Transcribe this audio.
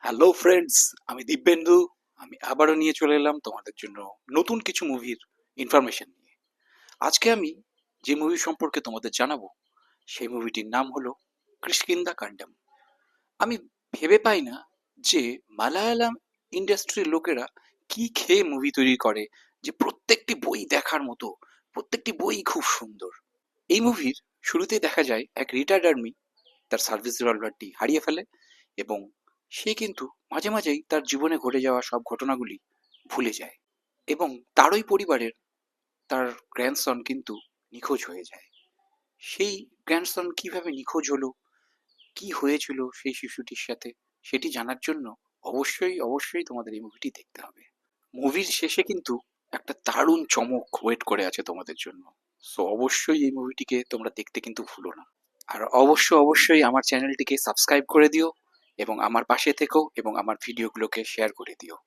Hello friends, আমি দিব্যেন্দু। আমি আবারও নিয়ে চলে এলাম তোমাদের জন্য নতুন কিছু মুভির ইনফরমেশন নিয়ে। আজকে আমি যে মুভি সম্পর্কে তোমাদের জানাবো সেই মুভিটির নাম হলো কিষ্কিন্দা কান্ডাম। আমি ভেবে পাই না যে মালায়ালাম ইন্ডাস্ট্রির লোকেরা কি খেয়ে মুভি তৈরি করে, যে প্রত্যেকটি বই দেখার মতো, প্রত্যেকটি বই খুব সুন্দর। এই মুভির শুরুতেই দেখা যায় এক রিটায়ার্ড আর্মি তার সার্ভিস রিভলভারটি হারিয়ে ফেলে, এবং সে কিন্তু মাঝে মাঝেই তার জীবনে ঘটে যাওয়া সব ঘটনাগুলি ভুলে যায়, এবং তারই পরিবারের তার গ্র্যান্ডসন কিন্তু নিখোঁজ হয়ে যায়। সেই গ্র্যান্ডসন কিভাবে নিখোঁজ হলো, কি হয়েছিল সেই শিশুটির সাথে, সেটি জানার জন্য অবশ্যই অবশ্যই তোমাদের এই মুভিটি দেখতে হবে। মুভির শেষে কিন্তু একটা দারুণ চমক ওয়েট করে আছে তোমাদের জন্য। সো অবশ্যই এই মুভিটিকে তোমরা দেখতে কিন্তু ভুলো না। আর অবশ্যই আমার চ্যানেলটিকে সাবস্ক্রাইব করে দিও, এবং আমার পাশে থেকো, এবং আমার ভিডিওগুলোকে শেয়ার করে দিও।